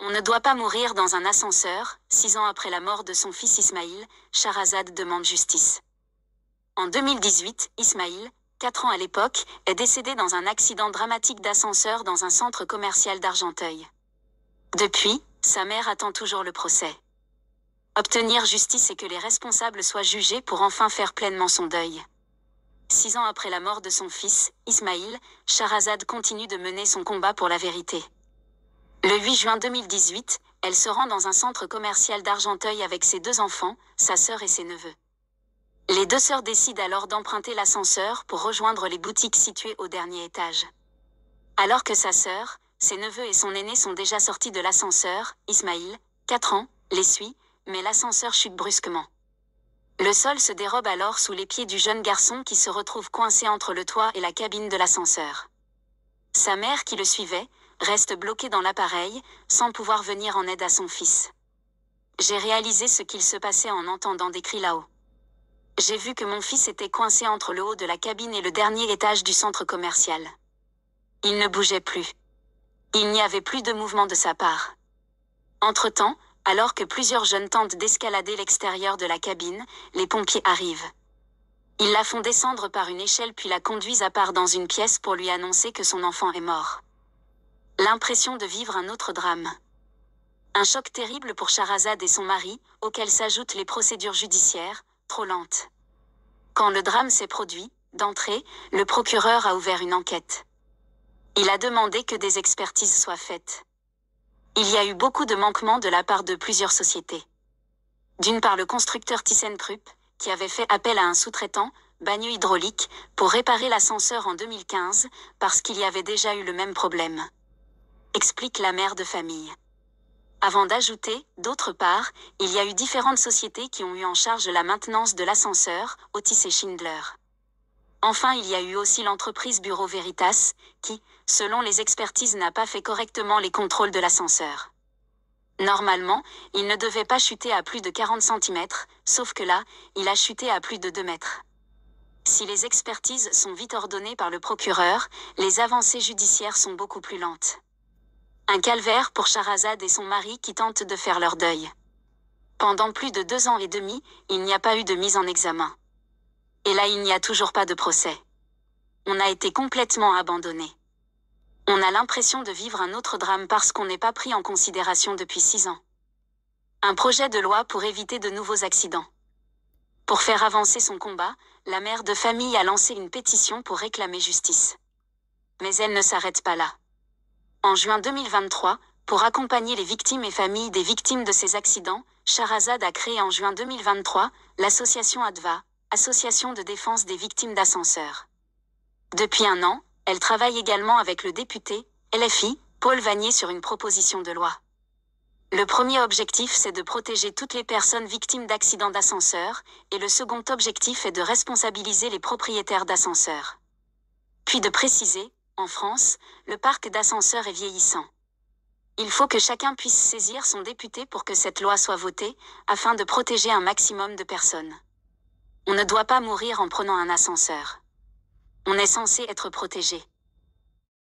On ne doit pas mourir dans un ascenseur. 6 ans après la mort de son fils Ismaïl, Shahrazad demande justice. En 2018, Ismaïl, 4 ans à l'époque, est décédé dans un accident dramatique d'ascenseur dans un centre commercial d'Argenteuil. Depuis, sa mère attend toujours le procès. Obtenir justice et que les responsables soient jugés pour enfin faire pleinement son deuil. 6 ans après la mort de son fils, Ismaïl, Shahrazad continue de mener son combat pour la vérité. Le 8 juin 2018, elle se rend dans un centre commercial d'Argenteuil avec ses 2 enfants, sa sœur et ses neveux. Les 2 sœurs décident alors d'emprunter l'ascenseur pour rejoindre les boutiques situées au dernier étage. Alors que sa sœur, ses neveux et son aîné sont déjà sortis de l'ascenseur, Ismaïl, 4 ans, les suit, mais l'ascenseur chute brusquement. Le sol se dérobe alors sous les pieds du jeune garçon qui se retrouve coincé entre le toit et la cabine de l'ascenseur. Sa mère qui le suivait, reste bloquée dans l'appareil, sans pouvoir venir en aide à son fils. J'ai réalisé ce qu'il se passait en entendant des cris là-haut. J'ai vu que mon fils était coincé entre le haut de la cabine et le dernier étage du centre commercial. Il ne bougeait plus. Il n'y avait plus de mouvement de sa part. Entre-temps, alors que plusieurs jeunes tentent d'escalader l'extérieur de la cabine, les pompiers arrivent. Ils la font descendre par une échelle puis la conduisent à part dans une pièce pour lui annoncer que son enfant est mort. L'impression de vivre un autre drame. Un choc terrible pour Shahrazad et son mari, auquel s'ajoutent les procédures judiciaires, trop lentes. Quand le drame s'est produit, d'entrée, le procureur a ouvert une enquête. Il a demandé que des expertises soient faites. Il y a eu beaucoup de manquements de la part de plusieurs sociétés. D'une part le constructeur ThyssenKrupp, qui avait fait appel à un sous-traitant, Bagneux Hydraulique, pour réparer l'ascenseur en 2015, parce qu'il y avait déjà eu le même problème. Explique la mère de famille. Avant d'ajouter, d'autre part, il y a eu différentes sociétés qui ont eu en charge la maintenance de l'ascenseur, Otis et Schindler. Enfin, il y a eu aussi l'entreprise Bureau Veritas, qui, selon les expertises, n'a pas fait correctement les contrôles de l'ascenseur. Normalement, il ne devait pas chuter à plus de 40 cm, sauf que là, il a chuté à plus de 2 mètres. Si les expertises sont vite ordonnées par le procureur, les avancées judiciaires sont beaucoup plus lentes. Un calvaire pour Shahrazad et son mari qui tentent de faire leur deuil. Pendant plus de 2 ans et demi, il n'y a pas eu de mise en examen. Et là il n'y a toujours pas de procès. On a été complètement abandonné. On a l'impression de vivre un autre drame parce qu'on n'est pas pris en considération depuis 6 ans. Un projet de loi pour éviter de nouveaux accidents. Pour faire avancer son combat, la mère de famille a lancé une pétition pour réclamer justice. Mais elle ne s'arrête pas là. En juin 2023, pour accompagner les victimes et familles des victimes de ces accidents, Shahrazad a créé en juin 2023 l'association ADVA, Association de défense des victimes d'ascenseurs. Depuis 1 an, elle travaille également avec le député, LFI, Paul Vannier sur une proposition de loi. Le premier objectif c'est de protéger toutes les personnes victimes d'accidents d'ascenseurs, et le second objectif est de responsabiliser les propriétaires d'ascenseurs. Puis de préciser, en France, le parc d'ascenseurs est vieillissant. Il faut que chacun puisse saisir son député pour que cette loi soit votée, afin de protéger un maximum de personnes. On ne doit pas mourir en prenant un ascenseur. On est censé être protégé.